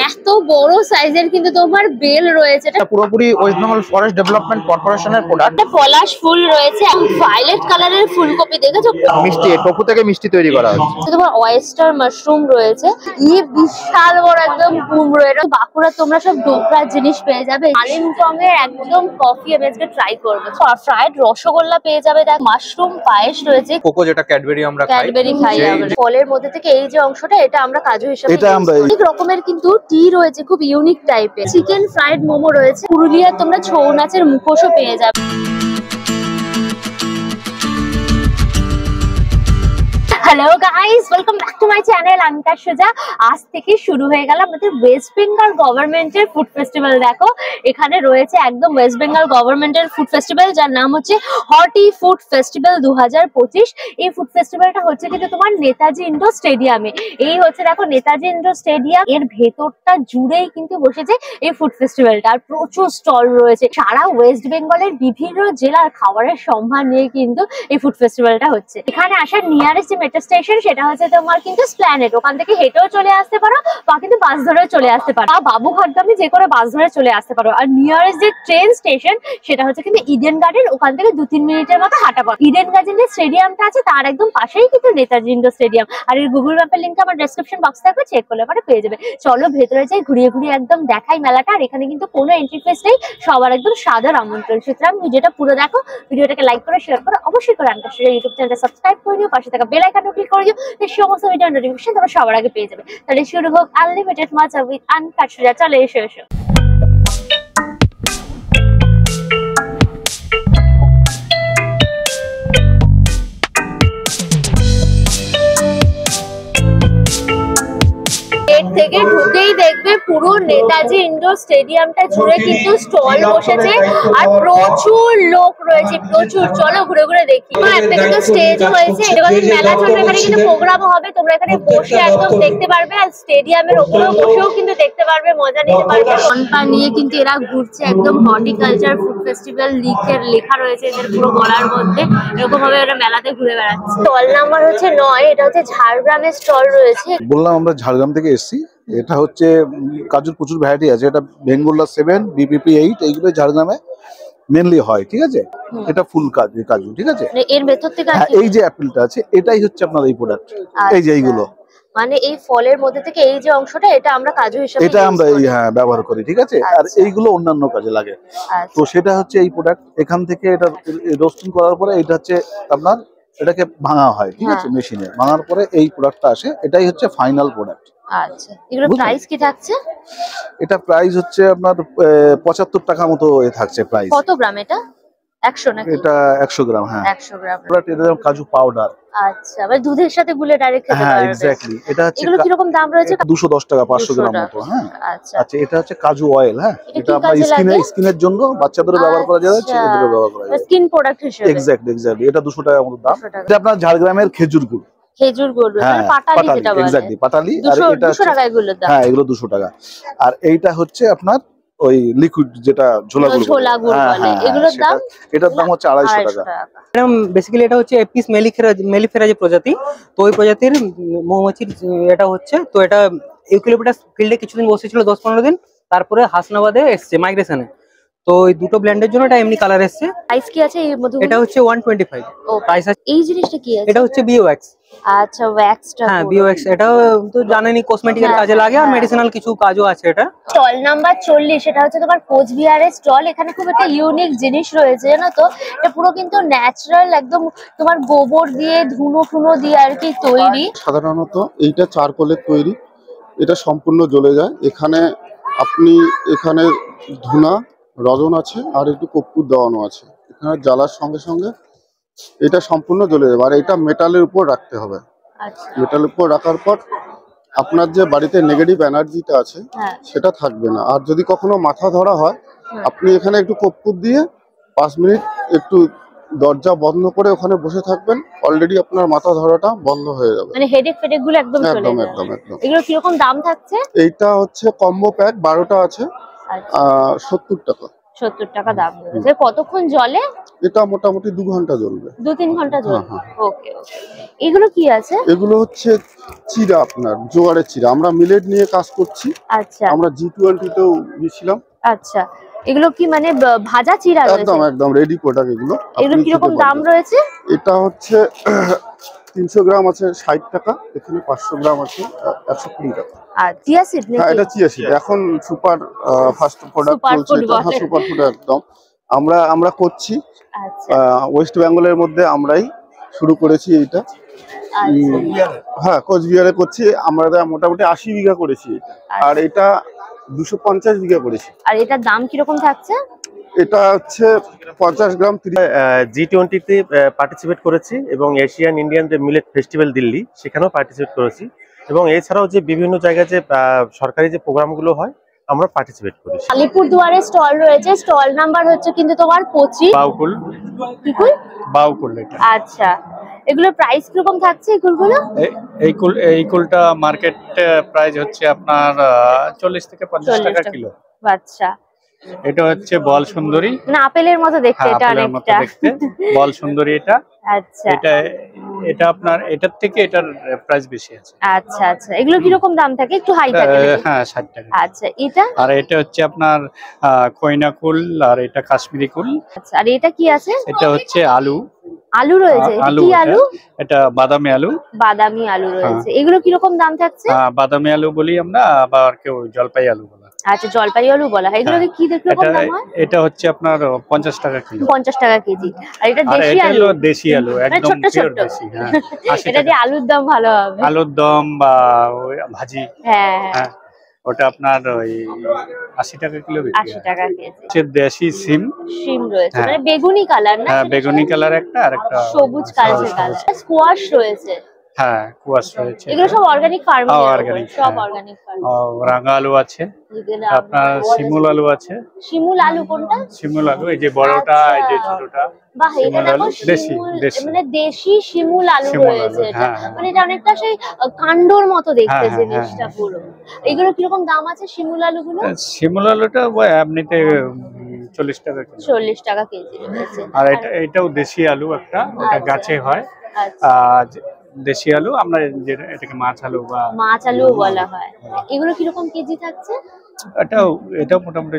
এত বড় সাইজের কিন্তু তোমার বেল রয়েছে, এটা পুরোপুরি ওয়েস্ট বেঙ্গল ফরেস্ট ডেভেলপমেন্ট কর্পোরেশনের প্রোডাক্ট। একটা পলাশ ফুল রয়েছে, ভায়োলেট কালারের ফুলকপি দেখেছো, মিষ্টি টোফু থেকে মিষ্টি তৈরি করা হচ্ছে। তোমার অয়েস্টার মাশরুম রয়েছে, বিশাল বড় একদম কুমড়ো, এটা বাঁকুড়া তোমরা সব ডোকরার জিনিস পেয়ে যাবে। কালিম্পং এর একদম কফি আমি আজকে ট্রাই করবো। ফ্রাইড রসগোল্লা পেয়ে যাবে, দেখ মাশরুম পায়েস রয়েছে, কোকো যেটা ক্যাডবেরি আমরা খাই, ক্যাডবেরি খাই আমরা। ফলের মধ্যে থেকে এই যে অংশটা, এটা আমরা কাজু হিসেবে, এটা আমরা অনেক রকমের কিন্তু টি রয়েছে, খুব ইউনিক টাইপের। চিকেন ফ্রাইড মোমো রয়েছে, পুরুলিয়ার তোমরা ছৌ নাচের মুখোশও পেয়ে যাবে। Hello guys, welcome back to my channel. আমি কাশ্যজা। আজ থেকে শুরু হয়ে গেল আমাদের ওয়েস্ট বেঙ্গল গভর্নমেন্টের ফুড ফেস্টিভ্যাল। দেখো এখানে রয়েছে একদম ওয়েস্ট বেঙ্গল গভর্নমেন্টের ফুড ফেস্টিভ্যাল, যার নাম হচ্ছে হর্টি ফুড ফেস্টিভ্যাল 2025। এই ফুড ফেস্টিভ্যালটা হচ্ছে কিন্তু তোমার নেতাজি ইন্ডোর স্টেডিয়ামে। এই হচ্ছে দেখো নেতাজি ইন্ডোর স্টেডিয়াম, এর ভেতরটা জুড়েই কিন্তু বসেছে এই ফুড ফেস্টিভ্যালটা। আর প্রচুর স্টল রয়েছে, সারা ওয়েস্ট বেঙ্গলের বিভিন্ন জেলার খাবারের সম্ভার নিয়ে কিন্তু এই ফুড ফেস্টিভ্যালটা হচ্ছে। এখানে আসার নিয়ারেস্ট যে মেট্রো স্টেশন সেটা হচ্ছে তোমার কিন্তু স্প্ল্যানেড, ওখান থেকে হেঁটেও চলে আসতে পারো বা কিন্তু বাস ধরেও চলে আসতে পারো, বা বাবুঘাটগামী যে কোনো বাস ধরে চলে আসতে পারো। আর নিয়ারেস্ট যে ট্রেন স্টেশন সেটা হচ্ছে কিন্তু ইডেন গার্ডেন, ওখান থেকে 2-3 মিনিটের মতো হাঁটা পথ। ইডেন গার্ডেন যে স্টেডিয়ামটা আছে তার একদম পাশেই কিন্তু নেতাজি ইন্ডোর স্টেডিয়াম। আর এই গুগল ম্যাপের লিঙ্ক আমার ডেসক্রিপশন বক্স থাকবে, চেক করলে পরে পেয়ে যাবে। চলো ভেতরে যাই, ঘুরিয়ে ঘুরিয়ে একদম দেখাই মেলাটা। আর এখানে কিন্তু কোনো এন্ট্রি ফিস নেই, সবার একদম সাদর আমন্ত্রণ। সুতরাং ভিডিওটা পুরো দেখো, ভিডিওটাকে লাইক করে শেয়ার করো, অবশ্যই করে আমি ইউটিউব চ্যানেলটা সাবস্ক্রাইব করে দিও, পাশে থাকা বেল আইকনটা ক্লিক করে দিও, সমস্ত ভিডিও নোটিফিকেশন তোমরা সবার আগে পেয়ে যাবে। তাহলে শুরু হোক আনলিমিটেড মজা উইথ আনকাশ্যজা। চলে এসো। থেকে ঢুকেই দেখবে পুরো নেতাজি ইন্ডোর স্টেডিয়ামটা জুড়ে কিন্তু স্টল বসেছে আর প্রচুর লোক রয়েছে, প্রচুর। চলো ঘুরে ঘুরে দেখি। একটা কিন্তু স্টেজ হয়েছে, মেলা চলবে, এখানে কিন্তু প্রোগ্রামও হবে, তোমরা এখানে বসে একদম দেখতে পারবে। আর স্টেডিয়ামের ওপরেও বসেও কিন্তু দেখতে পারবে, মজা নিতে পারবে। ঘন্টা নিয়ে কিন্তু এরা ঘুরছে, একদম হর্টিকালচার ফুড ফেস্টিভ্যাল লেখা রয়েছে এদের পুরো গলার মধ্যে। এরকম ভাবে এরা মেলাতে ঘুরে বেড়াচ্ছে। স্টল নাম্বার হচ্ছে 9, এটা হচ্ছে ঝাড়গ্রামের স্টল রয়েছে। বললাম আমরা ঝাড়গ্রাম থেকে এসেছি। এটা হচ্ছে কাজুর প্রচুর ভ্যারাইটি আছে, এটা বেঙ্গোলা 7, বিপিপি 8, এইগুলো ঝাড়গ্রামে মেনলি হয়, ঠিক আছে। এটা ফুল কাজু, ঠিক আছে। এর ভেতর থেকে এই যে অ্যাপেলটা আছে, এটাই হচ্ছে আপনার এই প্রোডাক্ট। এই যে এইগুলো মানে এই ফলের মধ্যে থেকে এই যে অংশটা, এটা আমরা কাজু হিসেবে এটা আমরা ব্যবহার করি, ঠিক আছে। আর এইগুলো অন্যান্য কাজে লাগে। তো সেটা হচ্ছে এই প্রোডাক্ট। এখান থেকে এটা রোস্টিং করার পরে এটা হচ্ছে আপনার, এটাকে ভাঙা হয়, ঠিক আছে, মেশিনে ভাঙার পরে এই প্রোডাক্টটা আসে। এটাই হচ্ছে ফাইনাল প্রোডাক্ট। আচ্ছা, এগুলো প্রাইস কি থাকছে? এটা প্রাইস হচ্ছে আপনার 75 টাকা মতো থাকছে প্রাইস। কত গ্রাম এটা? 100 নাকি? এটা 100 গ্রাম। হ্যাঁ, 100 গ্রাম। এটা কাজু পাউডার। আচ্ছা, মানে দুধের সাথে গুলে ডাইরেক্ট খেতে পারবে। হ্যাঁ, এক্স্যাক্টলি। এটা হচ্ছে এগুলো কি রকম দাম রয়েছে? 210 টাকা 500 গ্রাম মতো। হ্যাঁ, আচ্ছা আচ্ছা। এটা হচ্ছে কাজু অয়েল। হ্যাঁ, এটা কি আপনার স্কিনের জন্য, বাচ্চাদেরও ব্যবহার করা যায়, ছেলেদেরও ব্যবহার করা যায়, স্কিন প্রোডাক্ট হিসেবে। এক্স্যাক্টলি। এটা 200 টাকা মতো দাম। এটা আপনার ঝাড়গ্রামের খেজুর গুড়, খেজুর গুড়, মানে পাটালি যেটা বলে। এক্স্যাক্টলি, পাটালি। আর এটা 200 টাকা এগুলোর দাম। হ্যাঁ, এগুলো 200 টাকা। আর এইটা হচ্ছে আপনার ওই লিকুইড যেটা ঝোলা গুড় বলে, এগুলোর দাম, এটার দাম হচ্ছে 250 টাকা। ম্যাডাম বেসিক্যালি এটা হচ্ছে এপিস মেলিফেরা যে প্রজাতি, তো ওই প্রজাতির মৌমাছির এটা হচ্ছে। তো এটা ইউক্যালিপটাস ফিল্ডে কিছুদিন বসেছিল, 10-15 দিন, তারপরে হাসনাবাদে এসছে মাইগ্রেশনে। তো এই দুটো ব্ল্যান্ডের জন্য এটা এমনি কালার এসছে। প্রাইস কি আছে এর মধ্যে? এটা হচ্ছে 125 প্রাইস আছে। এই জিনিসটা কি আছে? এটা হচ্ছে বিও ওয়্যাক্স। আচ্ছা, ওয়্যাক্সটা। হ্যাঁ, বিও ওয়্যাক্স। এটা তো জানেনই কসমেটিকের কাজে লাগে, আর মেডিসিনাল কিছু কাজও আছে এটা। স্টল নাম্বার 40, এটা হচ্ছে তোমার কোচবিহারের স্টল। এখানে খুব একটা ইউনিক জিনিস রয়েছে, জানো তো। এটা পুরো কিন্তু ন্যাচারাল, একদম তোমার গোবর দিয়ে, ধুনো দিয়ে আর কি তৈরি। সাধারণত এইটা চারকোলের তৈরি, এটা সম্পূর্ণ জ্বলে যায়। এখানে ধুনা রজন আছে আর একটু কর্পূর দেওয়ানো আছে। এখানে জ্বালার সঙ্গে সঙ্গে এটা সম্পূর্ণ জ্বলে যাবে। আর এটা মেটালের উপর রাখতে হবে। মেটালের উপর রাখার পর আপনার যে বাড়িতে নেগেটিভ এনার্জিটা আছে সেটা থাকবে না। আর যদি কখনো মাথা ধরা হয়, আপনি এখানে একটু কর্পূর দিয়ে 5 মিনিট একটু দরজা বন্ধ করে ওখানে বসে থাকবেন, অলরেডি আপনার মাথা ধরাটা বন্ধ হয়ে যাবে। মানে হেডেক গুলো একদম চলে যাবে। একদম। এগুলো কি রকম দাম থাকছে? এইটা হচ্ছে কম্বো প্যাক, 12টা আছে, 70 টাকা। 70 টাকা দাম রয়েছে। কতক্ষণ জলে? এটা মোটামুটি 2 ঘন্টা জ্বলবে। 2-3 ঘন্টা জ্বলবে। হ্যাঁ। ওকে ওকে। এগুলো কি আছে? এগুলো হচ্ছে চিড়া, আপনার জোয়ারের চিড়া। আমরা মিলেট নিয়ে কাজ করছি। আচ্ছা আমরা G20 তেও গিয়েছিলাম। আচ্ছা, এগুলো কি মানে ভাজা চিড়া রয়েছে? একদম একদম রেডি প্রোডাক্ট এগুলো। এগুলো কি রকম দাম রয়েছে? এটা হচ্ছে 300 গ্রাম আছে 60 টাকা, এখানে 500 গ্রাম আছে 120 টাকা। আর চিয়া সিড নাকি? হ্যাঁ, এটা চিয়া সিড। এখন সুপার ফাস্ট প্রোডাক্ট চলছে এটা। হ্যাঁ, সুপার ফুড একদম। আমরা করছি আচ্ছা ওয়েস্ট বেঙ্গলের মধ্যে আমরাই শুরু করেছি এইটা। হ্যাঁ, কোচবিহারে করছি আমরা। মোটামুটি 80 বিঘা করেছি এটা। আর এটা 250 বিঘা করেছি। আর এটার দাম কি রকম থাকছে? এটা হচ্ছে 50 গ্রাম। G20 তে পার্টিসিপেট করেছি এবং এশিয়ান ইন্ডিয়ান যে মিলেট ফেস্টিভ্যাল দিল্লি সেখানেও পার্টিসিপেট করেছি এবং এছাড়াও যে বিভিন্ন জায়গায় যে সরকারি যে প্রোগ্রামগুলো হয় আমরা পার্টিসিপেট করি। আলিপুরদুয়ারে স্টল রয়েছে, স্টল নাম্বার হচ্ছে কিন্তু তোমার 25। বাউকুল। কি কুল? বাউকুল এটা। আচ্ছা, এগুলোর প্রাইস কিরকম থাকছে? এই কুলগুলো এই কুলটা মার্কেট প্রাইস হচ্ছে আপনার 40 থেকে 50 টাকা কিলো। আচ্ছা, এটা হচ্ছে বল সুন্দরী, না আপেলের মতো দেখতে, এটা আপেলের মতো অনেকটা দেখতে বল সুন্দরী এটা। আচ্ছা এটা আপনার এটার থেকে এটার প্রাইস বেশি আছে। আচ্ছা আচ্ছা, এগুলো কিরকম দাম থাকে? একটু হাই থাকে নাকি? হ্যাঁ 60 টাকা। আচ্ছা, এটা? আর এটা হচ্ছে আপনার কইনা কুল, আর এটা কাশ্মীরি কুল। আচ্ছা, আর এটা কি আছে? এটা হচ্ছে আলু। আলু রয়েছে? এটা কি আলু? এটা বাদামি আলু। বাদামি আলু রয়েছে। এগুলো কিরকম দাম থাকছে? বাদামি আলু বলি আমরা, আবার কেউ জলপাই আলু বলে। আচ্ছা, জলপাই আলু বলা হয়। এগুলো কি কিরকম দাম হয়? এটা হচ্ছে আপনার 50 টাকা কিলো। 50 টাকা কেজি। আর এটা দেশি এটা আলু? হলো দেশি আলু, একদম ছোট পিওর ছোট। দেশি। হ্যাঁ, 80 এটা টাকা। দিয়ে আলুর দম ভালো হবে। আলুর দম বা ওই ভাজি। হ্যাঁ হ্যাঁ, ওটা আপনার ওই 80 টাকা কিলো বিক্রি 80 হয়। টাকা কেজি। হচ্ছে দেশি সিম। শিম রয়েছে, হ্যাঁ। মানে বেগুনি কালার না? হ্যাঁ, বেগুনি কালার একটা, আর একটা সবুজ কালার। স্কোয়াশ রয়েছে। হ্যাঁ, কুয়াশ রয়েছে। এগুলো সব অর্গানিক ফার্মিং? অর্গানিক, সব হ্যাঁ। Organic farming. রাঙা আলু আছে, আপনার শিমুল আলু আছে। শিমুল আলু কোনটা? শিমুল আলু এই যে বড়টা, এই যে ছোটটা। বাহ, এটা শিমুল দেখো আলু, দেশি, শিমুল, দেশি। মানে দেশি শিমুল আলু শিমুল আলু, রয়েছে এটা। হ্যাঁ, হ্যাঁ। মানে এটা অনেকটা সেই কাণ্ডর মতো দেখতে হ্যাঁ, হ্যাঁ, জিনিসটা পুরো। এগুলো কিরকম দাম আছে শিমুল আলুগুলো? শিমুল আলুটা ওই এমনিতে 40 টাকা কিলো। 40 টাকা কেজি রয়েছে। আর এটাও দেশি আলু একটা, ওটা গাছে হয়। আচ্ছা, দেশি আলু আমরা এটাকে মাছ আলু বা মাছ আলু বলা হয়। এগুলো কিরকম কেজি থাকছে? এটাও মোটামুটি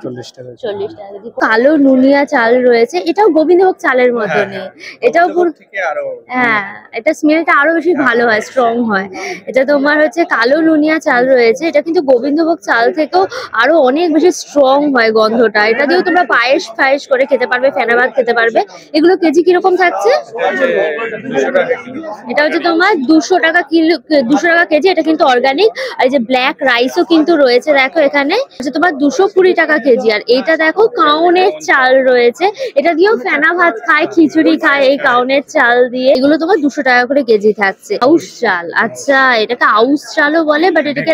40 টাকা। 40 টাকা কেজি। কালো নুনিয়া চাল রয়েছে, এটাও গোবিন্দভোগ চালের মতনই। এটাও থেকে আরো হ্যাঁ, এটা স্মেলটা আরো বেশি ভালো হয়, স্ট্রং হয়। এটা তোমার হচ্ছে কালো নুনিয়া চাল রয়েছে, এটা কিন্তু গোবিন্দভোগ চাল থেকেও আরো অনেক বেশি স্ট্রং হয় গন্ধটা। এটা দিয়েও তোমরা পায়েস ফায়েস করে খেতে পারবে, ফেনা ভাত খেতে পারবে। এগুলো কেজি কিরকম থাকছে? 200 টাকা কিলো। এটা হচ্ছে তোমার 200 টাকা কিলো, 200 টাকা কেজি। এটা কিন্তু অর্গানিক। আর এই যে ব্ল্যাক রাইসও কিন্তু রয়েছে, দেখো এখানে হচ্ছে তোমার 220 টাকা কেজি। আর এইটা দেখো কাউনের চাল রয়েছে, এটা দিয়েও ফেনা ভাত খায়, খিচুড়ি খায় এই কাউনের চাল দিয়ে। এগুলো তোমার 200 টাকা করে কেজি থাকছে। আউশ চাল, আচ্ছা এটাকে আউশ চালও বলে, বাট এটাকে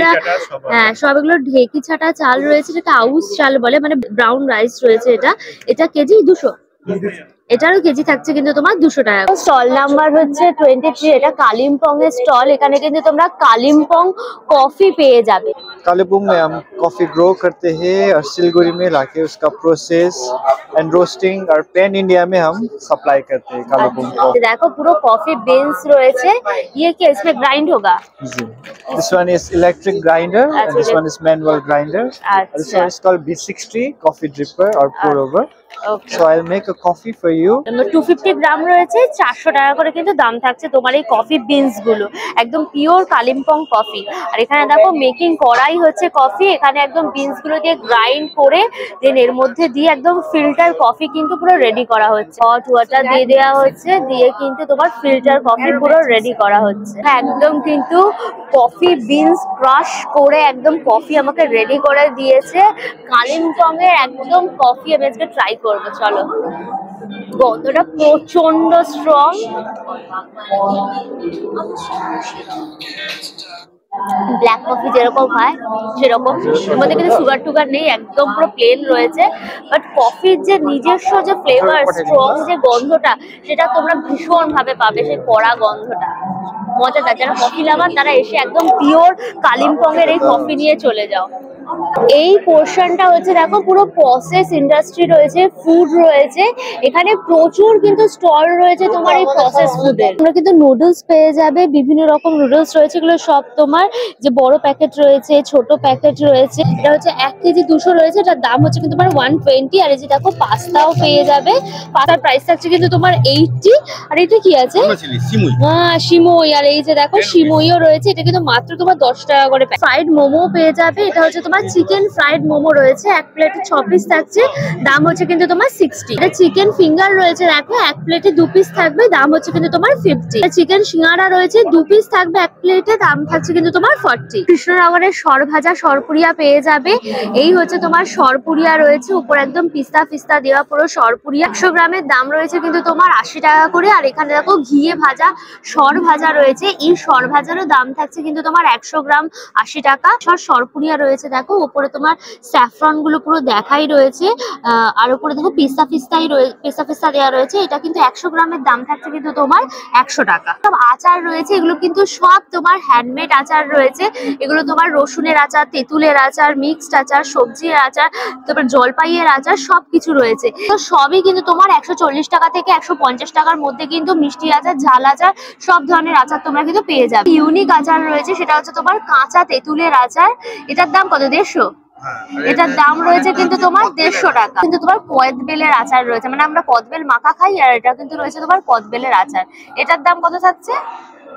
হ্যাঁ সব এগুলো ঢেকি ছাটা চাল রয়েছে, এটাকে আউশ চাল বলে। মানে ব্রাউন রাইস রয়েছে এটা। এটা কেজি 200। এটারও কেজি থাকছে কিন্তু তোমার 200 টাকা। স্টল নাম্বার হচ্ছে 23। এটা কালিম্পং এর स्टॉल। এখানে কিন্তু তোমরা কালিম্পং কফি পেয়ে যাবে। कालीपुंग में हम कॉफी ग्रो करते हैं और सिलगुड़ी में लाके उसका प्रोसेस एंड रोस्टिंग और पैन इंडिया में हम सप्लाई करते हैं कालीपुंग को। देखो पूरा कॉफी बीन्स রয়েছে। ये क्या इसमें ग्राइंड होगा? This one is electric grinder and this अच्छा, one is manual grinder. This अच्छा। one is called B60 coffee dripper or pour over. Okay. So I'll make a coffee for you. 250 গ্রাম রয়েছে, 400 টাকা করে কিন্তু দাম থাকছে তোমার এই কফি বিনস গুলো। একদম পিওর কালিম্পং কফি। আর এখানে দেখো মেকিং করাই হচ্ছে কফি। এখানে একদম বিনস গুলো দিয়ে গ্রাইন্ড করে দেন এর মধ্যে দিয়ে একদম ফিল্টার কফি কিন্তু পুরো রেডি করা হচ্ছে। হট ওয়াটার দিয়ে দেওয়া হচ্ছে, দিয়ে কিন্তু তোমার ফিল্টার কফি পুরো রেডি করা হচ্ছে। একদম কিন্তু কফি বিনস ক্রাশ করে একদম কফি আমাকে রেডি করে দিয়েছে। কালিম্পং এর একদম কফি আমি আজকে ট্রাই করবো। চলো, গন্ধটা প্রচন্ড স্ট্রং। ব্ল্যাক কফি যেরকম হয় সেরকম, এর মধ্যে কিন্তু সুগার টুগার নেই, একদম পুরো প্লেন রয়েছে। বাট কফির যে নিজস্ব যে ফ্লেভার, স্ট্রং যে গন্ধটা, সেটা তোমরা ভীষণ ভাবে পাবে, সেই কড়া গন্ধটা। মজাদার। যারা কফি লাভার তারা এসে একদম পিওর কালিম্পং এর এই কফি নিয়ে চলে যাও। এই পোর্শনটা হচ্ছে দেখো পুরো প্রসেস ইন্ডাস্ট্রি রয়েছে, ফুড রয়েছে, এখানে প্রচুর কিন্তু স্টল রয়েছে তোমার এই প্রসেস ফুডের। তোমরা কিন্তু নুডলস পেয়ে যাবে, বিভিন্ন রকম নুডলস রয়েছে, এগুলো সব তোমার যে বড় প্যাকেট রয়েছে, ছোট প্যাকেট রয়েছে। এটা হচ্ছে 1 কেজি 200 রয়েছে, এটার দাম হচ্ছে কিন্তু তোমার 120। আর এই যে দেখো পাস্তাও পেয়ে যাবে, পাস্তার প্রাইস থাকছে কিন্তু তোমার 80। আর এটা কি আছে? হ্যাঁ সিমুই। আর এই যে দেখো সিমুইও রয়েছে, এটা কিন্তু মাত্র তোমার 10 টাকা করে। ফ্রাইড মোমো পেয়ে যাবে, এটা হচ্ছে তোমার চিকেন ফ্রাইড মোমো রয়েছে, 1 প্লেটে 6 পিস থাকছে, দাম হচ্ছে কিন্তু তোমার 60। এটা চিকেন ফিঙ্গার রয়েছে, দেখো 1 প্লেটে 2 পিস থাকবে, দাম হচ্ছে কিন্তু তোমার 50। চিকেন সিঙ্গারা রয়েছে 2 পিস থাকবে 1 প্লেটে, দাম থাকছে কিন্তু তোমার 40। কৃষ্ণনগরের সরভাজা সরপুরিয়া পেয়ে যাবে, এই হচ্ছে তোমার সরপুরিয়া রয়েছে, উপর একদম পিস্তা ফিস্তা দেওয়া পুরো সরপুরিয়া। 100 গ্রামের দাম রয়েছে কিন্তু তোমার 80 টাকা করে। আর এখানে দেখো ঘিয়ে ভাজা সর ভাজা রয়েছে, এই সর ভাজারও দাম থাকছে কিন্তু তোমার 100 গ্রাম 80 টাকা। সরপুরিয়া রয়েছে দেখো, উপরে তোমার স্যাফরন গুলো পুরো দেখাই রয়েছে, আর উপরে দেখো পিস্তা ফিস্তা দেওয়া রয়েছে। এটা কিন্তু 100 গ্রামের দাম থাকছে কিন্তু তোমার 100 টাকা। সব আচার রয়েছে, এগুলো কিন্তু সব তোমার হ্যান্ডমেড আচার রয়েছে, এগুলো তোমার রসুনের আচার, তেঁতুলের আচার, মিক্সড আচার, সবজির আচার, তারপর জলপাইয়ের আচার, সবকিছু রয়েছে। তো সবই কিন্তু তোমার 140 টাকা থেকে 150 টাকার মধ্যে কিন্তু মিষ্টি আচার, ঝাল আচার, সব ধরনের আচার তোমরা কিন্তু পেয়ে যাবে। ইউনিক আচার রয়েছে, সেটা হচ্ছে তোমার কাঁচা তেঁতুলের আচার, এটার দাম কত? 150। এটার দাম রয়েছে কিন্তু তোমার 150 টাকা। কিন্তু তোমার কদবেলের আচার রয়েছে, মানে আমরা কদবেল মাখা খাই, আর এটা কিন্তু রয়েছে তোমার কদবেলের আচার, এটার দাম কত থাকছে?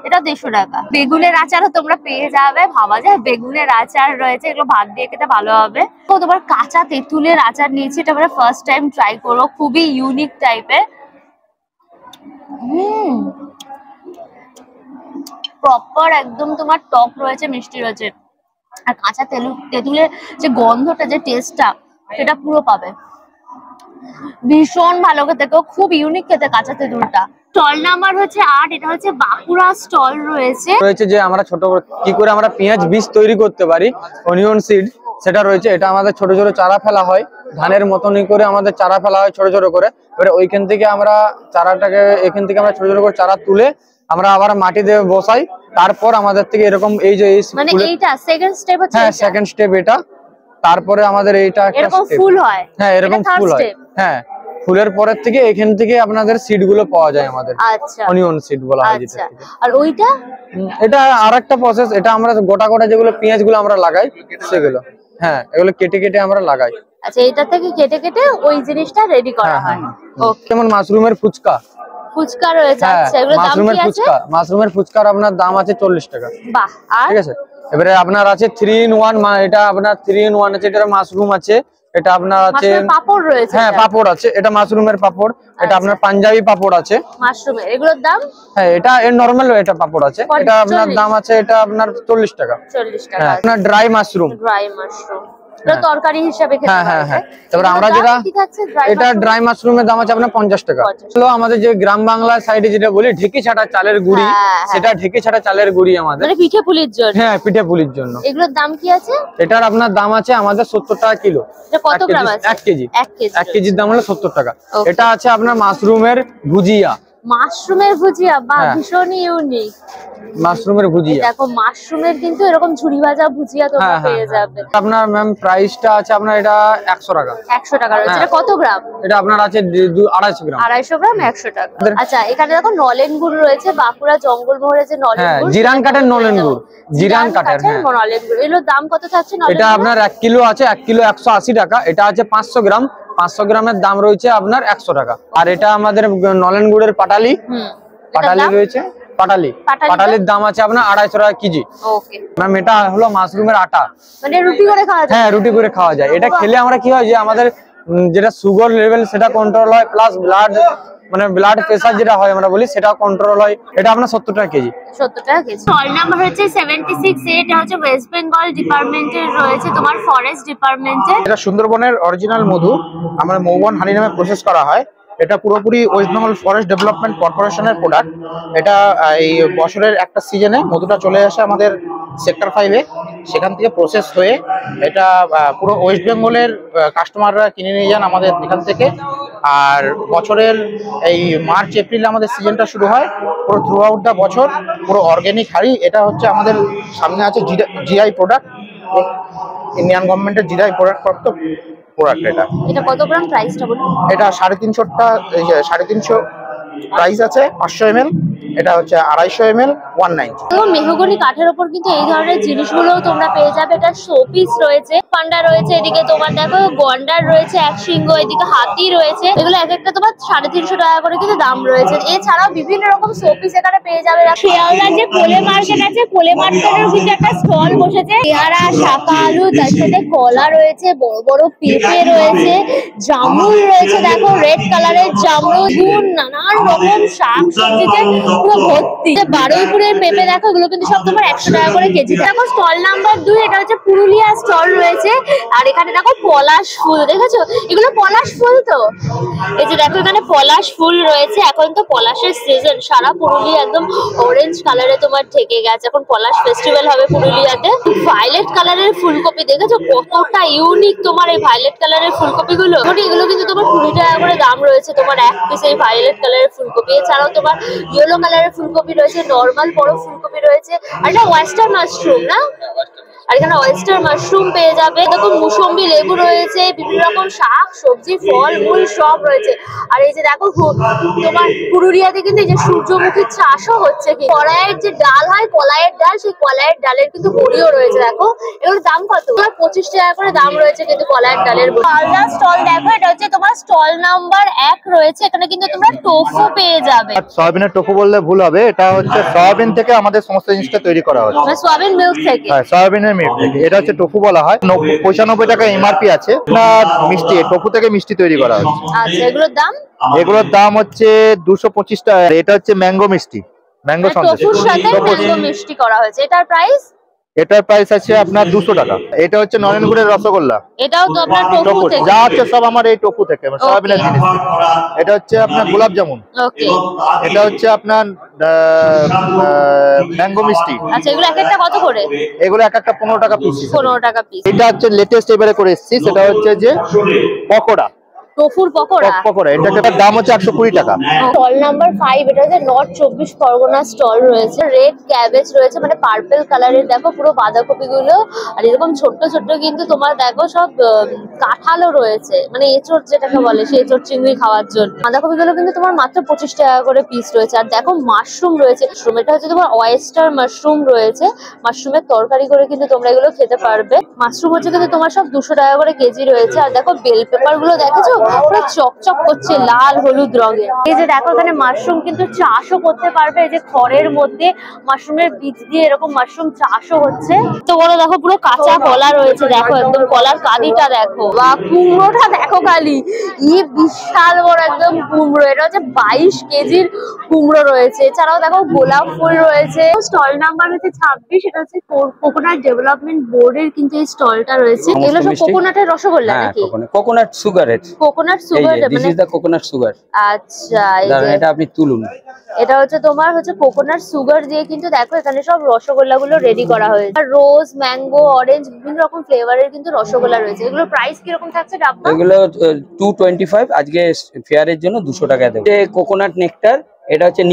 এটা 150 টাকা। বেগুনের আচারও তোমরা পেয়ে যাবে, ভাবা যায় বেগুনের আচার রয়েছে, এগুলো ভাত দিয়ে খেতে ভালো হবে। তো তোমার কাঁচা তেঁতুলের আচার নিয়েছি, এটা আমরা ফার্স্ট টাইম ট্রাই করবো, খুবই ইউনিক টাইপের। প্রপার একদম তোমার টক রয়েছে, মিষ্টি রয়েছে, আর কাঁচা তেঁতুলের যে গন্ধটা, যে টেস্টটা, সেটা পুরো পাবে। ভীষণ ভালো খেতে, খুব ইউনিক খেতে কাঁচা তেঁতুলটা। স্টল নাম্বার হচ্ছে 8, এটা হচ্ছে বাঁকুড়া স্টল রয়েছে। যে আমরা ছোট কি করে আমরা পেঁয়াজ বীজ তৈরি করতে পারি, অনিয়ন সিড, সেটা রয়েছে। এটা আমাদের ছোট ছোট চারা ফেলা হয়, ধানের মতনই করে আমাদের চারা ফেলা হয় ছোট ছোট করে। এবারে ওইখান থেকে আমরা চারাটাকে, এখান থেকে আমরা ছোট ছোট করে চারা তুলে আমরা আবার মাটি দিয়ে বসাই, তারপর আমাদের থেকে এরকম এই যে মানে এইটা সেকেন্ড স্টেপ হচ্ছে। হ্যাঁ সেকেন্ড স্টেপ এটা। তারপরে আমাদের এইটা একটা ফুল হয়। হ্যাঁ এরকম ফুল হয়। হ্যাঁ ফুলের পরের থেকে এখান থেকে আপনাদের সিড গুলো পাওয়া যায় আমাদের। আচ্ছা, অনিয়ন সিড বলা হয় যেটা। আর ওইটা, এটা আরেকটা প্রসেস। এটা আমরা গোটা গোটা যেগুলো পেঁয়াজ গুলো আমরা লাগাই সেগুলো, হ্যাঁ এগুলো কেটে কেটে আমরা লাগাই। আচ্ছা, এটা থেকে কেটে কেটে ওই জিনিসটা রেডি করা হয়। ওকে। যেমন মাশরুমের ফুচকা রয়েছে। আচ্ছা, এগুলোর দাম কি আছে? মাশরুমের ফুচকার আপনার দাম আছে 40 টাকা। বাহ। আর ঠিক আছে, এবারে আপনার আছে 3 in 1, এটা আপনার 3 in 1 আছে, এটা মাশরুম আছে, এটা আপনার আছে পাপড় রয়েছে। হ্যাঁ পাপড় আছে, এটা মাশরুমের পাপড়, এটা আপনার পাঞ্জাবি পাপড় আছে মাশরুমের। এগুলোর দাম? হ্যাঁ এটা নরমাল, এটা পাপড় আছে, এটা আপনার দাম আছে, এটা আপনার 40 টাকা। 40 টাকা। আপনার ড্রাই মাশরুম, এটা তরকারি হিসেবে খেতে পারবে। হ্যাঁ। তারপর আমরা যেটা, এটা ড্রাই মাশরুমের দাম আছে আপনার 50 টাকা। হলো আমাদের যে গ্রাম বাংলার সাইডে যেটা বলি ঢেকি ছাটা চালের গুঁড়ি, সেটা ঢেকি ছাটা চালের গুঁড়ি আমাদের, মানে পিঠে পুলির জন্য। হ্যাঁ পিঠে পুলির জন্য। এগুলোর দাম কি আছে? এটার আপনার দাম আছে আমাদের 70 টাকা কিলো। এটা কত গ্রাম আছে? 1 কেজি। 1 কেজির দাম হলো 70 টাকা। এটা আছে আপনার মাশরুমের ভুজিয়া। মাশরুমের ভুজিয়া, বাহ, ভীষণই ইউনিক। মাশরুমের ভুজিয়া দেখো, মাশরুমের কিন্তু এরকম ঝুরি ভাজা ভুজিয়া তোমরা পেয়ে যাবে। আপনার ম্যাম প্রাইসটা আছে আপনার এটা 100 টাকা। 100 টাকা রয়েছে। এটা কত গ্রাম? এটা আপনার আছে 250 গ্রাম। 250 গ্রাম 100 টাকা। আচ্ছা, এখানে দেখো নলেন গুড় রয়েছে, বাঁকুড়া জঙ্গলমহলে যে নলেন গুড়, জিরান কাঠের নলেন গুড়, জিরান কাঠের নলেন গুড়। এগুলোর দাম কত থাকছে? এটা আপনার 1 কিলো আছে, 1 কিলো 180 টাকা। এটা আছে 500 গ্রাম, 500 গ্রামের দাম রয়েছে আপনার 100 টাকা। আর এটা আমাদের নলেন গুড়ের পাটালি, পাটালি রয়েছে, পাটালির দাম আছে আপনার 250 টাকা কেজি। ওকে ম্যাম, এটা হলো মাশরুমের আটা, মানে রুটি করে খাওয়া যায়। হ্যাঁ রুটি করে খাওয়া যায়। এটা খেলে আমরা কি হয় যে আমাদের যেটা সুগার লেভেল সেটা কন্ট্রোল হয়, প্লাস ব্লাড প্রেসার যেটা হয় আমরা বলি সেটা কন্ট্রোল হয়। এটা আপনার 70 টাকা কেজি। 70 টাকা কেজি। স্টল নাম্বার হচ্ছে 76, এটা হচ্ছে ওয়েস্ট বেঙ্গল ডিপার্টমেন্টের রয়েছে, তোমার ফরেস্ট ডিপার্টমেন্টের। এটা সুন্দরবনের অরিজিনাল মধু, আমরা মৌবন হানি নামে প্রসেস করা হয়। এটা পুরোপুরি ওয়েস্ট বেঙ্গল ফরেস্ট ডেভেলপমেন্ট কর্পোরেশনের প্রোডাক্ট। এটা এই বছরের একটা সিজনে মধুটা চলে আসে আমাদের সেক্টর 5-এ, সেখান থেকে প্রসেস হয়ে এটা পুরো ওয়েস্ট বেঙ্গলের কাস্টমাররা কিনে নিয়ে যান আমাদের এখান থেকে। আর বছরের এই মার্চ এপ্রিল আমাদের সিজনটা শুরু হয়, পুরো থ্রু আউট দ্য বছর পুরো অর্গ্যানিক হাড়ি। এটা হচ্ছে আমাদের সামনে আছে জিআই প্রোডাক্ট, ইন্ডিয়ান গভর্নমেন্টের জিরা ইম্পোর্ট প্রাপ্ত প্রোডাক্ট। এটা কত গ্রাম প্রাইসটা বলুন? এটা 350টা, 350 প্রাইস আছে 500 ml, এটা হচ্ছে 250 ml 190। তো মেহগনি কাঠের উপর কিন্তু এই ধরনের জিনিসগুলোও তোমরা পেয়ে যাবে। এটা শোপিস রয়েছে, পান্ডা রয়েছে, এদিকে তোমার দেখো গন্ডার রয়েছে, এক সিংহ, এদিকে হাতি রয়েছে। এগুলো এক একটা তোমার 350 টাকা করে কিন্তু দাম রয়েছে। এছাড়াও বিভিন্ন রকম শোপিস এখানে পেয়ে যাবে। শিয়ালদার যে কোলে মার্কেট আছে, কোলে মার্কেটের কিন্তু একটা স্টল বসেছে। পেয়ারা, শাকা আলু, তার সাথে কলা রয়েছে, বড় বড় পেঁপে রয়েছে, জামরুল রয়েছে, দেখো রেড কালারের জামরুল, গুড়, নানান রকম শাক সবজিতে পুরো ভর্তি। বারুইপুরের পেঁপে দেখো, এগুলো কিন্তু সব তোমার 100 টাকা করে কেজি। দেখো স্টল নাম্বার 2, এটা হচ্ছে পুরুলিয়া স্টল রয়েছে। আর এখানে দেখো পলাশ ফুল, দেখেছো? এগুলো পলাশ ফুল তো, এই যে দেখো এখানে পলাশ ফুল রয়েছে। এখন তো পলাশের সিজন, সারা পুরুলিয়া একদম অরেঞ্জ কালারে তোমার ঠেকে গেছে। এখন পলাশ ফেস্টিভ্যাল হবে পুরুলিয়াতে। ভায়োলেট কালারের ফুলকপি দেখেছো কতটা ইউনিক তোমার এই ভায়োলেট কালারের ফুলকপি গুলো। এগুলো কিন্তু তোমার 20 টাকা করে দাম রয়েছে তোমার এক পিস এই ভায়োলেট কালারের ফুলকপি। এছাড়াও তোমার ইয়েলো কালারের ফুলকপি রয়েছে, নর্মাল বড় ফুলকপি রয়েছে, আর এটা ওয়েস্টার্ন মাশরুম না, আর এখানে ওয়েস্টার্ন মাশরুম পেয়ে যাবে। দেখো মুসম্বি লেবু রয়েছে, বিভিন্ন রকম শাক সবজি ফল মূল সব রয়েছে। আর এই যে দেখো তোমার পুরুলিয়াতে কিন্তু এই যে সূর্যমুখীর চাষও হচ্ছে। কি কলাইয়ের যে ডাল হয়, কলাইয়ের ডাল, সেই কলাইয়ের ডালের কিন্তু বড়িও রয়েছে। দেখো এগুলোর দাম কত? 25 টাকা করে দাম রয়েছে কিন্তু কলাইয়ের ডালের বড়ি। আলাদা স্টল দেখো, এটা হচ্ছে তোমার স্টল নাম্বার 1 রয়েছে। এখানে কিন্তু তোমরা টোফু পেয়ে যাবে। সয়াবিনের টোফু বললে ভুল হবে, এটা হচ্ছে সয়াবিন থেকে আমাদের সমস্ত জিনিসটা তৈরি করা হচ্ছে। মানে সয়াবিন মিল্ক থেকে? হ্যাঁ, সয়াবিনের মিল্ক থেকে। এটা হচ্ছে টোফু বলা হয়। 95 টাকা এমআরপি আছে। না মিষ্টি, টোফু থেকে মিষ্টি তৈরি করা হচ্ছে। আচ্ছা, এগুলোর দাম? এগুলোর দাম হচ্ছে 225 টাকা। এটা হচ্ছে ম্যাঙ্গো মিষ্টি, ম্যাঙ্গো সন্দেশ। টোফুর সাথে ম্যাঙ্গো মিষ্টি করা হয়েছে। এটার প্রাইস? এটার প্রাইস আছে আপনার 200 টাকা। এটা হচ্ছে নরেন গুড়ের রসগোল্লা। এটাও তো আপনার টোফু থেকে? যা আছে সব আমার এই টোফু থেকে, সয়াবিনের জিনিস। এটা হচ্ছে আপনার গোলাপ জামুন। ওকে। এটা হচ্ছে আপনার ম্যাঙ্গো মিষ্টি। আচ্ছা, এগুলো এক একটা কত করে? এগুলো এক একটা 15 টাকা পিস। 15 টাকা পিস। এটা হচ্ছে লেটেস্ট এবারে করে এসেছি, সেটা হচ্ছে যে পকোড়া, টোফুর পকোড়া। পকোড়া। এটার দাম হচ্ছে 120 টাকা। স্টল নাম্বার 5, এটা হচ্ছে নর্থ 24 পরগনা স্টল রয়েছে। রেড ক্যাবেজ রয়েছে, মানে পার্পল কালারের দেখো পুরো বাঁধাকপি গুলো। আর এরকম ছোট্ট ছোট্ট কিন্তু তোমার দেখো সব কাঁঠালও রয়েছে, মানে এঁচড় যেটাকে বলে, সেই এঁচড় চিংড়ি খাওয়ার জন্য। বাঁধাকপি গুলো কিন্তু তোমার মাত্র 25 টাকা করে পিস রয়েছে। আর দেখো মাশরুম রয়েছে, এটা হচ্ছে তোমার ওয়েস্টার মাশরুম রয়েছে। মাশরুমের তরকারি করে কিন্তু তোমরা এগুলো খেতে পারবে। মাশরুম হচ্ছে কিন্তু তোমার সব 200 টাকা করে কেজি রয়েছে। আর দেখো বেল পেপার গুলো দেখেছো পুরো চকচক করছে লাল হলুদ রঙের। এই যে দেখো এখানে মাশরুম কিন্তু চাষও করতে পারবে। এই যে খড়ের মধ্যে মাশরুমের বীজ দিয়ে এরকম মাশরুম চাষও হচ্ছে। তো বড় দেখো পুরো কাঁচা কলা রয়েছে, দেখো একদম কলার কাঁদিটা দেখো, বা কুমড়োটা দেখো খালি, বিশাল বড় একদম কুমড়ো। এটা হচ্ছে 22 কেজির কুমড়ো রয়েছে। এছাড়াও দেখো গোলাপ ফুল রয়েছে। স্টল নাম্বার হচ্ছে 26, এটা হচ্ছে কোকোনাট ডেভেলপমেন্ট বোর্ডের কিন্তু এই স্টলটা রয়েছে। এগুলো সব কোকোনাটের রসগোল্লা নাকি? কোকোনাট সুগারের। Coconut sugar, this is the coconut sugar. আচ্ছা, এটা আপনি তুলুন। এটা হচ্ছে তোমার হচ্ছে কোকোনাট সুগার দিয়ে কিন্তু দেখো এখানে সব রসগোল্লা গুলো রেডি করা হয়েছে। রোজ, ম্যাঙ্গো, অরেঞ্জ বিভিন্ন রকম ফ্লেভারের কিন্তু রসগোল্লা রয়েছে। এগুলোর প্রাইস কিরকম থাকছে ডাব্বা? এগুলো 225, আজকে ফেয়ারের জন্য 200 টাকা দেবো। কোকোনাট নেকটার, এটা হচ্ছে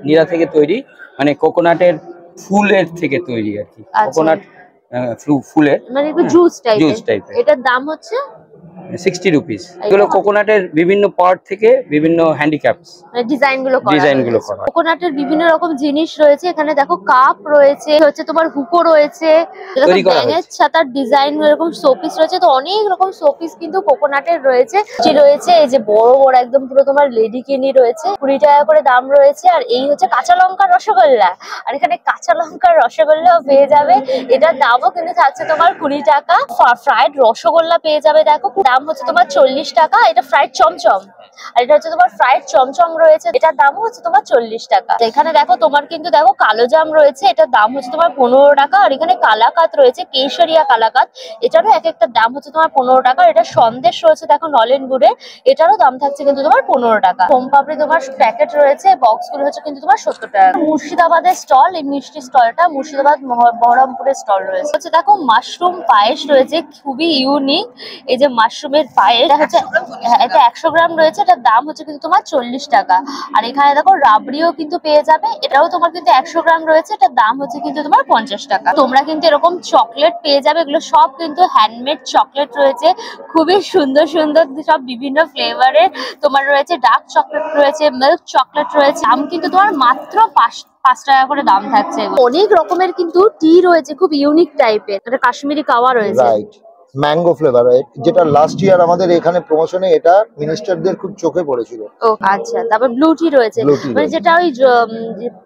নীরা থেকে তৈরি, মানে কোকোনাটের ফুলের থেকে তৈরি আর কি। কোকোনাট ফুলের মানে একটু জুস টাইপের। এটার দাম হচ্ছে 60 রুপিস। এগুলো কোকোনাটের বিভিন্ন পার্ট থেকে বিভিন্ন হ্যান্ডিক্যাপস ডিজাইন গুলো করা। কোকোনাটের বিভিন্ন রকম জিনিস রয়েছে। এখানে দেখো কাপ রয়েছে, হচ্ছে তোমার হুকো রয়েছে, ব্যাঙের ছাতার ডিজাইন এরকম শোপিস রয়েছে। তো অনেক রকম শোপিস কিন্তু কোকোনাটের রয়েছে। এই যে বড় বড় একদম পুরো তোমার লেডি কিনি রয়েছে, 20 টাকা করে দাম রয়েছে। আর এই হচ্ছে কাঁচা লঙ্কার রসগোল্লা। আর এখানে কাঁচা লঙ্কার রসগোল্লাও পেয়ে যাবে। এটার দামও কিন্তু থাকছে তোমার 20 টাকা। ফ্রাইড রসগোল্লা পেয়ে যাবে, দেখো দাম হচ্ছে তোমার 40 টাকা। এটা ফ্রাইড চমচম, আর এটা হচ্ছে তোমার ফ্রাইড চমচম রয়েছে, এটার দামও হচ্ছে তোমার 40 টাকা। এখানে দেখো তোমার কিন্তু দেখো কালো জাম রয়েছে, এটার দাম হচ্ছে তোমার 15 টাকা। আর এখানে কালাকাত রয়েছে, কেশরিয়া কালাকাত, এটারও এক একটা দাম হচ্ছে তোমার 15 টাকা। এটা সন্দেশ রয়েছে দেখো নলেন গুড়ের, এটারও দাম থাকছে কিন্তু তোমার 15 টাকা। সোমপাপড়ি তোমার প্যাকেট রয়েছে, বক্স গুলো হচ্ছে কিন্তু তোমার 70 টাকা। মুর্শিদাবাদের স্টল, এই মিষ্টি স্টলটা মুর্শিদাবাদ বহরমপুরের স্টল রয়েছে। হচ্ছে দেখো মাশরুম পায়েস রয়েছে, খুবই ইউনিক। এই যে মাশরুম কুসুমের পায়েস, এটা হচ্ছে এটা 100 গ্রাম রয়েছে, এটার দাম হচ্ছে কিন্তু তোমার 40 টাকা। আর এখানে দেখো রাবড়িও কিন্তু পেয়ে যাবে, এটাও তোমার কিন্তু 100 গ্রাম রয়েছে, এটার দাম হচ্ছে কিন্তু তোমার 50 টাকা। তোমরা কিন্তু এরকম চকলেট পেয়ে যাবে, এগুলো সব কিন্তু হ্যান্ডমেড চকলেট রয়েছে, খুবই সুন্দর সুন্দর সব বিভিন্ন ফ্লেভারের তোমার রয়েছে। ডার্ক চকলেট রয়েছে, মিল্ক চকলেট রয়েছে, দাম কিন্তু তোমার মাত্র 5 টাকা করে দাম থাকছে। অনেক রকমের কিন্তু টি রয়েছে, খুব ইউনিক টাইপের, এটা কাশ্মীরি কাওয়া রয়েছে, রাইট, ম্যাঙ্গো ফ্লেভার, যেটা লাস্ট ইয়ার আমাদের এখানে প্রমোশনে এটা মিনিস্টারদের খুব চোখে পড়েছিল। ও আচ্ছা, তারপর ব্লু টি রয়েছে, মানে যেটা ওই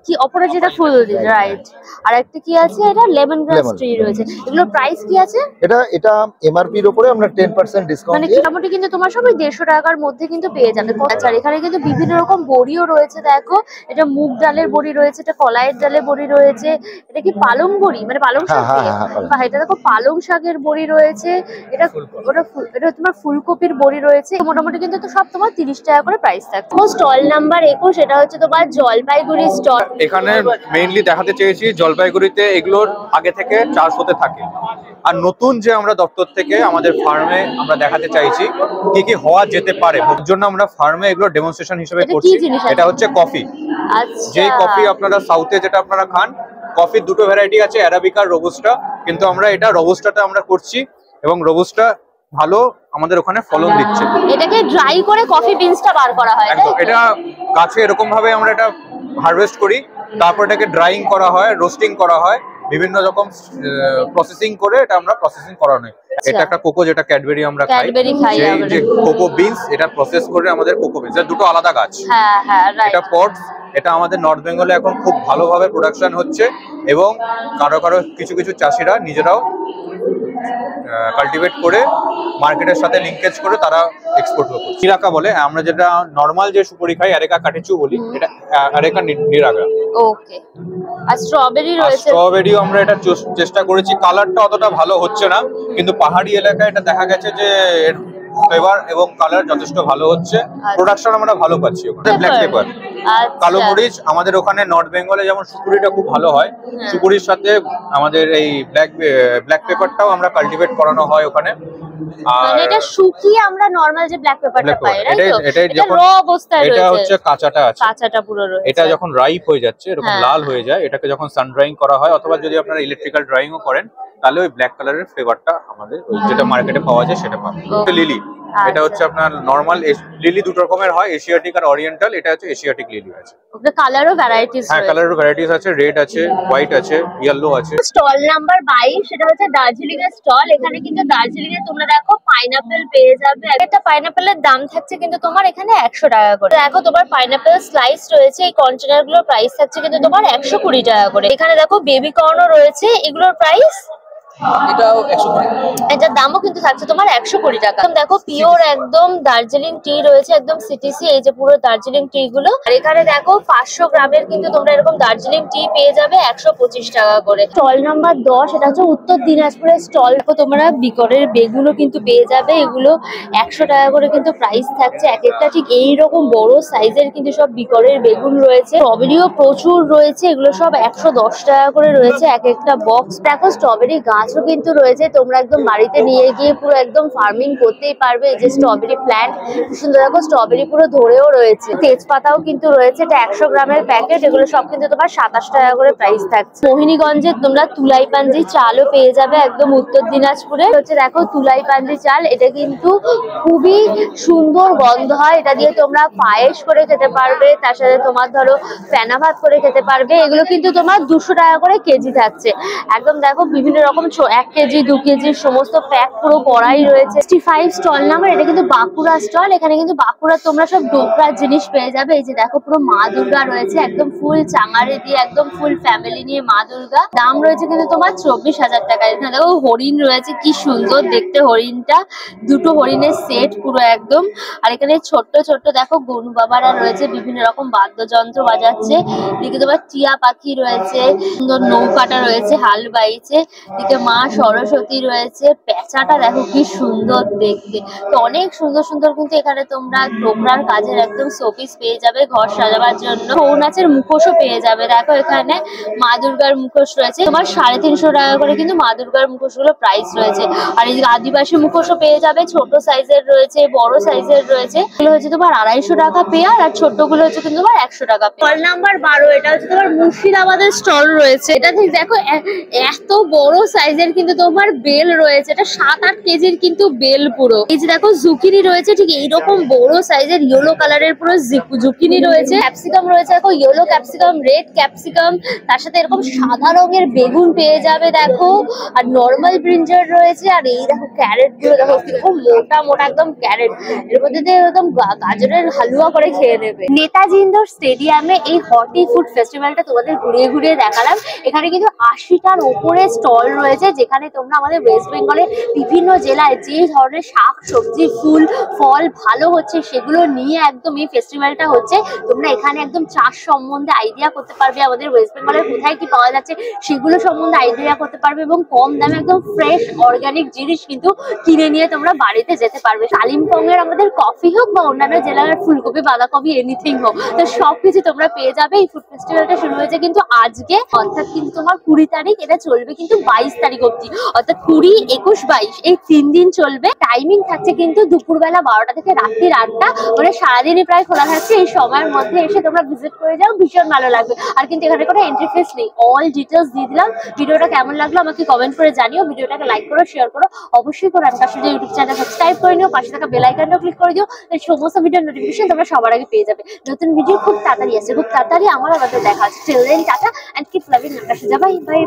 কি অপরে যেটা ফুল, রাইট। আর একটা কি আছে, এটা লেমন গ্রাস টি রয়েছে। এগুলোর প্রাইস কি আছে? এটা এমআরপি এর উপরে আমরা 10% ডিসকাউন্ট মানে দিয়ে, মোটামুটি কিন্তু তোমার সব 150 টাকার মধ্যে কিন্তু পেয়ে যাবে। আচ্ছা, এখানে কিন্তু বিভিন্ন রকম বড়িও রয়েছে, দেখো এটা মুগ ডালের বড়ি রয়েছে, এটা কলাইয়ের ডালের বড়ি রয়েছে, এটা কি পালং বড়ি, মানে পালং শাক, হ্যাঁ এটা দেখো পালং শাকের বড়ি রয়েছে, এটা তোমার ফুলকপির বড়ি রয়েছে। মোটামুটি কিন্তু তো সব তোমার 30 টাকা করে প্রাইস থাকছে। স্টল নাম্বার 21, এটা হচ্ছে তোমার জলপাইগুড়ি স্টল। এখানে মেইনলি দেখাতে চেয়েছি জলপাইগুড়িতে এগুলোর আগে থেকে চাষ হতে থাকে, আর নতুন যে আমরা দপ্তর থেকে আমাদের ফার্মে আমরা দেখাতে চাইছি কি কি হওয়া যেতে পারে, ওর জন্য আমরা ফার্মে এগুলো ডেমনস্ট্রেশন হিসেবে করছি। এটা হচ্ছে কফি, যে কফি আপনারা সাউথে যেটা আপনারা খান, কফির দুটো ভ্যারাইটি আছে, অ্যারাবিকা আর রোবুস্টা, কিন্তু আমরা এটা রোবুস্টাতে আমরা করছি এবং রোবুস্টা ভালো আমাদের ওখানে ফলন দিচ্ছে। এটাকে ড্রাই করে কফি বিনসটা বার করা হয়, একদম, এটা গাছে এরকম ভাবে আমরা এটা হারভেস্ট করি, তারপর এটাকে ড্রাইং করা হয়, রোস্টিং করা হয়, বিভিন্ন রকম প্রসেসিং করে এটা আমরা প্রসেসিং করানো হয়। এটা একটা কোকো, যেটা ক্যাডবেরি আমরা খাই, সেই যে কোকো বিনস, এটা প্রসেস করে আমাদের কোকো বিনস, এর দুটো আলাদা গাছ। হ্যাঁ হ্যাঁ, এটা পটস, এটা আমাদের নর্থ বেঙ্গলে এখন খুব ভালোভাবে প্রোডাকশন হচ্ছে এবং কারো কিছু কিছু চাষিরা নিজেরাও কাল্টিভেট করে মার্কেটের সাথে লিঙ্কেজ করে তারা এক্সপোর্ট করছে। নিরাকা বলে, আমরা যেটা নরমাল যে সুপারি খাই আরেকা কাটিচু বলি, এটা আরেকা নিরাকা। ওকে। আর স্ট্রবেরি রয়েছে, স্ট্রবেরিও আমরা এটা চেষ্টা করেছি, কালারটা অতটা ভালো হচ্ছে না, কিন্তু পাহাড়ি এলাকায় এটা দেখা গেছে যে ফ্লেভার এবং কালার যথেষ্ট ভালো হচ্ছে, প্রোডাকশন আমরা ভালো পাচ্ছি। ওখানে ব্ল্যাক পেপার, কালো মরিচ, আমাদের ওখানে নর্থ বেঙ্গলে যেমন সুপুরিটা খুব ভালো হয়, সুপুরির সাথে আমাদের এই ব্ল্যাক পেপারটাও আমরা কাল্টিভেট করানো হয় ওখানে। আর এটা শুকিয়ে আমরা নরমাল যে ব্ল্যাক পেপারটা পাই, রাইট? এটা র অবস্থায় রয়েছে, এটা হচ্ছে কাঁচাটা আছে, কাঁচাটা পুরো রয়েছে। এটা যখন রাইপ হয়ে যাচ্ছে, এরকম লাল হয়ে যায়, এটাকে যখন সান ড্রাইং করা হয় অথবা যদি আপনারা ইলেকট্রিক্যাল ড্রাইংও করেন, তাহলে ওই ব্ল্যাক কালারের ফ্লেভারটা আমাদের যেটা মার্কেটে পাওয়া যায় সেটা পাবেন। লিলি, এটা হচ্ছে আপনার নরমাল লিলি, দুটো রকমের হয়, এশিয়াটিক আর অরিয়েন্টাল। এটা হচ্ছে এশিয়াটিক লিলি আছে, ওটা কালারও ভ্যারাইটিস, হ্যাঁ কালারও ভ্যারাইটিস আছে, রেড আছে, হোয়াইট আছে, ইয়েলো আছে। স্টল নাম্বার 22, সেটা হচ্ছে দার্জিলিং এর স্টল। এখানে কিন্তু দার্জিলিং এ তোমরা দেখো পাইনাপেল পেয়ে যাবে, একটা পাইনাপেলের দাম থাকছে কিন্তু তোমার এখানে 100 টাকা করে। দেখো তোমার পাইনাপেল স্লাইস রয়েছে, এই কন্টেনার গুলোর প্রাইস থাকছে কিন্তু তোমার 120 টাকা করে। এখানে দেখো বেবি কর্নও রয়েছে, এগুলোর প্রাইস এটাও 120, এটার দামও কিন্তু থাকছে তোমার 120 টাকা। দেখো পিওর একদম দার্জিলিং টি রয়েছে, একদম সিটিসি, এই যে পুরো দার্জিলিং টি গুলো। আর এখানে দেখো 500 গ্রামের কিন্তু তোমরা এরকম দার্জিলিং টি পেয়ে যাবে 125 টাকা করে। স্টল নাম্বার 10, এটা হচ্ছে উত্তর দিনাজপুরের স্টল। দেখো তোমরা বিকরের বেগুনও কিন্তু পেয়ে যাবে, এগুলো 100 টাকা করে কিন্তু প্রাইস থাকছে। এক একটা ঠিক এইরকম বড় সাইজের কিন্তু সব বিকরের বেগুন রয়েছে। স্ট্রবেরিও প্রচুর রয়েছে, এগুলো সব 110 টাকা করে রয়েছে এক একটা বক্স। দেখো স্ট্রবেরি গাছও কিন্তু রয়েছে, তোমরা একদম বাড়িতে নিয়ে গিয়ে পুরো একদম ফার্মিং করতেই পারবে। এই যে স্ট্রবেরি প্ল্যান্ট, সুন্দর দেখো স্ট্রবেরি পুরো ধরেও রয়েছে। তেজপাতাও কিন্তু রয়েছে, এটা 100 গ্রামের প্যাকেট, এগুলো সব কিন্তু তোমার 27 টাকা করে প্রাইস থাকছে। মোহিনীগঞ্জে তোমরা তুলাই পাঞ্জি চালও পেয়ে যাবে, একদম উত্তর দিনাজপুরে হচ্ছে দেখো তুলাই পাঞ্জি চাল। এটা কিন্তু খুবই সুন্দর গন্ধ হয়, এটা দিয়ে তোমরা পায়েস করে খেতে পারবে, তার সাথে তোমার ধরো ফেনা ভাত করে খেতে পারবে। এগুলো কিন্তু তোমার 200 টাকা করে কেজি থাকছে। একদম দেখো বিভিন্ন রকম 1 কেজি 2 কেজির সমস্ত প্যাক পুরো করাই রয়েছে। 65 স্টল নাম্বার, এটা কিন্তু বাঁকুড়া স্টল। এখানে কিন্তু বাঁকুড়া তোমরা সব ডোকরার জিনিস পেয়ে যাবে। এই যে দেখো পুরো মা দুর্গা রয়েছে, একদম ফুল চাঙারে দিয়ে, একদম ফুল ফ্যামিলি নিয়ে মা দুর্গা। দাম রয়েছে কিন্তু তোমার 24,000 টাকা। এখানে দেখো হরিণ রয়েছে, কি সুন্দর দেখতে হরিণটা, দুটো হরিণের সেট পুরো একদম। আর এখানে ছোট্ট ছোট্ট দেখো গরু বাবারা রয়েছে, বিভিন্ন রকম বাদ্যযন্ত্র বাজাচ্ছে। এদিকে তোমার টিয়া পাখি রয়েছে, সুন্দর নৌকাটা রয়েছে, হাল বাইছে। এদিকে মা সরস্বতী রয়েছে, পেঁচাটা দেখো কি সুন্দর দেখতে। তো অনেক সুন্দর সুন্দর কিন্তু এখানে তোমরা টোকরার কাজের একদম শোপিস পেয়ে যাবে ঘর সাজাবার জন্য। ছৌ নাচের মুখোশও পেয়ে যাবে। দেখো এখানে মা দুর্গার মুখোশ রয়েছে, তোমার 350 টাকা করে কিন্তু মা দুর্গার মুখোশ গুলো প্রাইস রয়েছে। আর এই আদিবাসী মুখোশও পেয়ে যাবে, ছোট সাইজের রয়েছে, বড় সাইজের রয়েছে। এগুলো হচ্ছে তোমার 250 টাকা পেয়ার, আর ছোট গুলো হচ্ছে কিন্তু তোমার 100 টাকা। স্টল নাম্বার 12, এটা হচ্ছে তোমার মুর্শিদাবাদের স্টল রয়েছে। এটা ঠিক দেখো এত বড় সাইজের কিন্তু তোমার বেল রয়েছে, এটা 7-8 কেজির কিন্তু বেল পুরো। এই যে দেখো জুকিনি রয়েছে, ঠিক এইরকম বড় সাইজের ইয়েলো কালারের পুরো জুকিনি রয়েছে। ক্যাপসিকাম রয়েছে দেখো, ইয়েলো ক্যাপসিকাম, রেড ক্যাপসিকাম, তার সাথে এরকম সাদা রঙের বেগুন পেয়ে যাবে দেখো। আর নর্মাল ব্রিঞ্জাল রয়েছে। আর এই দেখো ক্যারেট গুলো দেখো কিরকম মোটা মোটা একদম ক্যারেট, এর মধ্যে একদম গাজরের হালুয়া করে খেয়ে নেবে। নেতাজি ইন্ডোর স্টেডিয়ামে এই হর্টি ফুড ফেস্টিভ্যালটা তোমাদের ঘুরিয়ে ঘুরিয়ে দেখালাম। এখানে কিন্তু 80টার ওপরে স্টল রয়েছে, যেখানে তোমরা আমাদের ওয়েস্ট বেঙ্গলের বিভিন্ন জেলায় যে ধরনের শাক সবজি ফুল ফল ভালো হচ্ছে সেগুলো নিয়ে একদম এই ফেস্টিভ্যালটা হচ্ছে। তোমরা এখানে একদম চাষ সম্বন্ধে আইডিয়া করতে পারবে, আমাদের ওয়েস্ট বেঙ্গলের কোথায় কি পাওয়া যাচ্ছে সেগুলো সম্বন্ধে আইডিয়া করতে পারবে, এবং কম দামে একদম ফ্রেশ অর্গানিক জিনিস কিন্তু কিনে নিয়ে তোমরা বাড়িতে যেতে পারবে। কালিম্পং এর আমাদের কফি হোক বা অন্যান্য জেলার ফুলকপি বাঁধাকপি এনিথিং হোক, তো সবকিছু তোমরা পেয়ে যাবে। এই ফুড ফেস্টিভ্যালটা শুরু হয়েছে কিন্তু আজকে, অর্থাৎ কিন্তু তোমার 20 তারিখ, এটা চলবে কিন্তু 22 তারিখ অব্দি, অর্থাৎ 20, 21, 22 এই 3 দিন চলবে। টাইমিং থাকছে কিন্তু দুপুরবেলা 12টা থেকে রাত্রির 8টা, মানে সারাদিনই প্রায় খোলা থাকছে। এই সময়ের মধ্যে এসে তোমরা ভিজিট করে যাও, ভীষণ ভালো লাগবে। আর কিন্তু এখানে কোনো এন্ট্রি ফিস নেই, অল ডিটেলস দিয়ে দিলাম। ভিডিওটা কেমন লাগলো আমাকে কমেন্ট করে জানিও, ভিডিওটাকে লাইক করো, শেয়ার করো, অবশ্যই করে আনকাশুজা ইউটিউব চ্যানেল সাবস্ক্রাইব করে নিও, পাশে থাকা বেল আইকনটা ক্লিক করে দিও, এই সমস্ত ভিডিওর নোটিফিকেশন তোমরা সবার আগে পেয়ে যাবে। নতুন ভিডিও খুব তাড়াতাড়ি আসছে, খুব তাড়াতাড়ি আমাদের দেখা হচ্ছে। Till then tata and keep loving আনকাশুজা, বাই বাই।